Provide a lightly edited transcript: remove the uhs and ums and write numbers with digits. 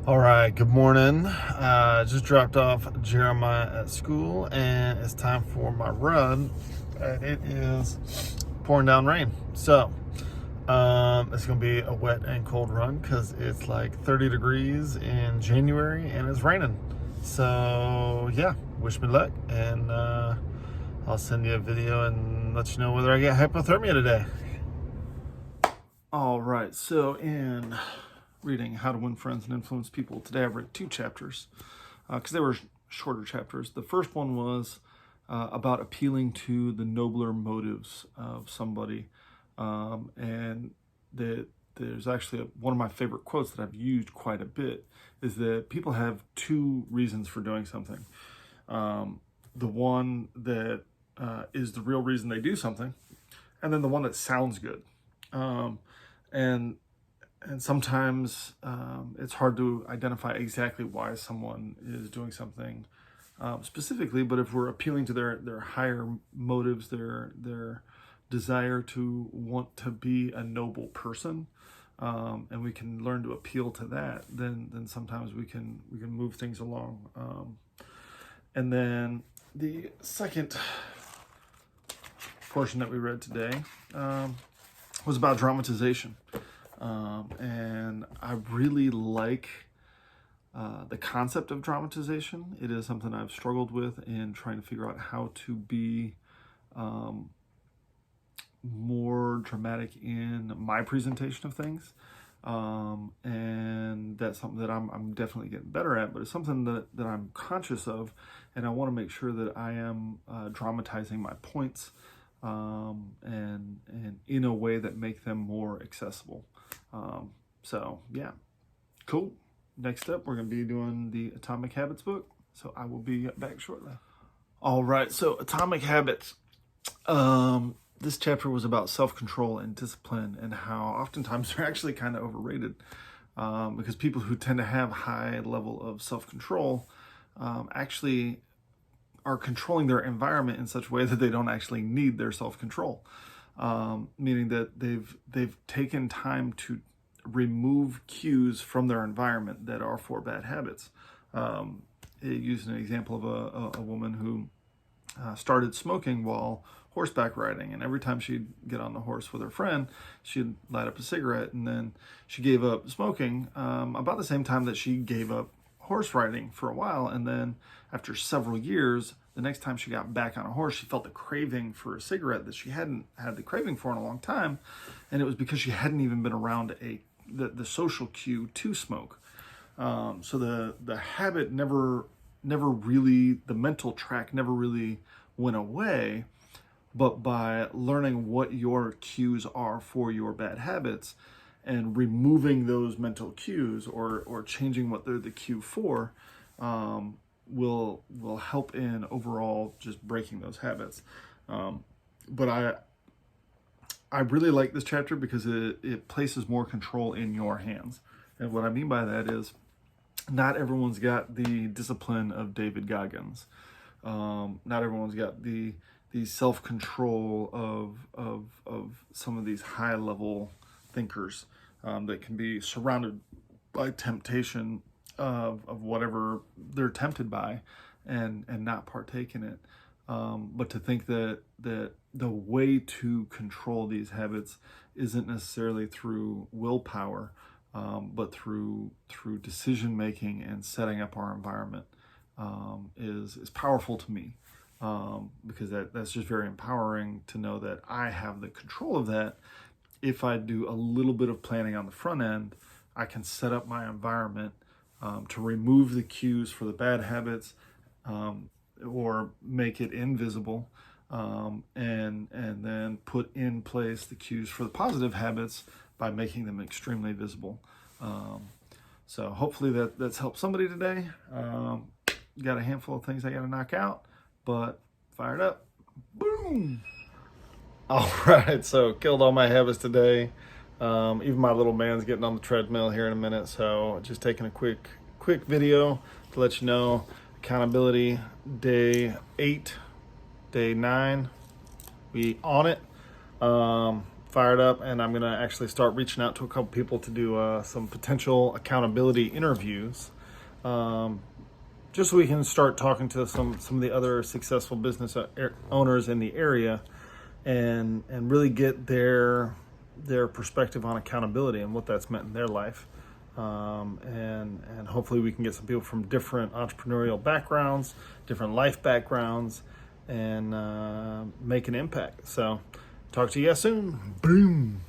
All right, good morning. Just dropped off Jeremiah at school, and it's time for my run. And it is pouring down rain. So, it's going to be a wet and cold run because it's like 30 degrees in January and it's raining. So, yeah, wish me luck. And I'll send you a video and let you know whether I get hypothermia today. All right, so in reading How to Win Friends and Influence People, today I've read two chapters because they were shorter chapters. The first one was about appealing to the nobler motives of somebody, and that there's actually one of my favorite quotes that I've used quite a bit is that people have two reasons for doing something. The one that is the real reason they do something, and then the one that sounds good. And sometimes it's hard to identify exactly why someone is doing something specifically, but if we're appealing to their higher motives, their desire to want to be a noble person, and we can learn to appeal to that, then sometimes we can move things along. And then the second portion that we read today was about dramatization. And I really like the concept of dramatization. It is something I've struggled with in trying to figure out how to be more dramatic in my presentation of things. And that's something that I'm definitely getting better at, but it's something that I'm conscious of, and I want to make sure that I am dramatizing my points and in a way that make them more accessible. So yeah, cool. Next up, we're going to be doing the Atomic Habits book. So I will be back shortly. All right. So Atomic Habits. This chapter was about self-control and discipline and how oftentimes they're actually kind of overrated, because people who tend to have high level of self-control actually are controlling their environment in such a way that they don't actually need their self-control, meaning that they've taken time to remove cues from their environment that are for bad habits. It used an example of a woman who started smoking while horseback riding, and every time she'd get on the horse with her friend, she'd light up a cigarette, and then she gave up smoking about the same time that she gave up horse riding for a while. And then after several years, the next time she got back on a horse, she felt the craving for a cigarette that she hadn't had the craving for in a long time, and it was because she hadn't even been around the social cue to smoke. So the habit never really, the mental track never really went away, but by learning what your cues are for your bad habits and removing those mental cues or changing what they're the cue for, will help in overall just breaking those habits. But I really like this chapter because it places more control in your hands. And what I mean by that is not everyone's got the discipline of David Goggins. Not everyone's got the self-control of some of these high-level thinkers that can be surrounded by temptation of whatever they're tempted by and not partake in it. But to think that the way to control these habits isn't necessarily through willpower, but through decision making and setting up our environment, is powerful to me, because that's just very empowering to know that I have the control of that. If I do a little bit of planning on the front end, I can set up my environment to remove the cues for the bad habits, or make it invisible, and then put in place the cues for the positive habits by making them extremely visible. So hopefully that's helped somebody today. Got a handful of things I got to knock out, but fired up. Boom! All right, so killed all my habits today. Even my little man's getting on the treadmill here in a minute, so just taking a quick video to let you know. Accountability day 8, day 9. We on it. fired up, and I'm going to actually start reaching out to a couple people to do some potential accountability interviews, just so we can start talking to some of the other successful business owners in the area, and really get their perspective on accountability and what that's meant in their life. And hopefully we can get some people from different entrepreneurial backgrounds, different life backgrounds, and make an impact. So talk to you guys soon. Boom.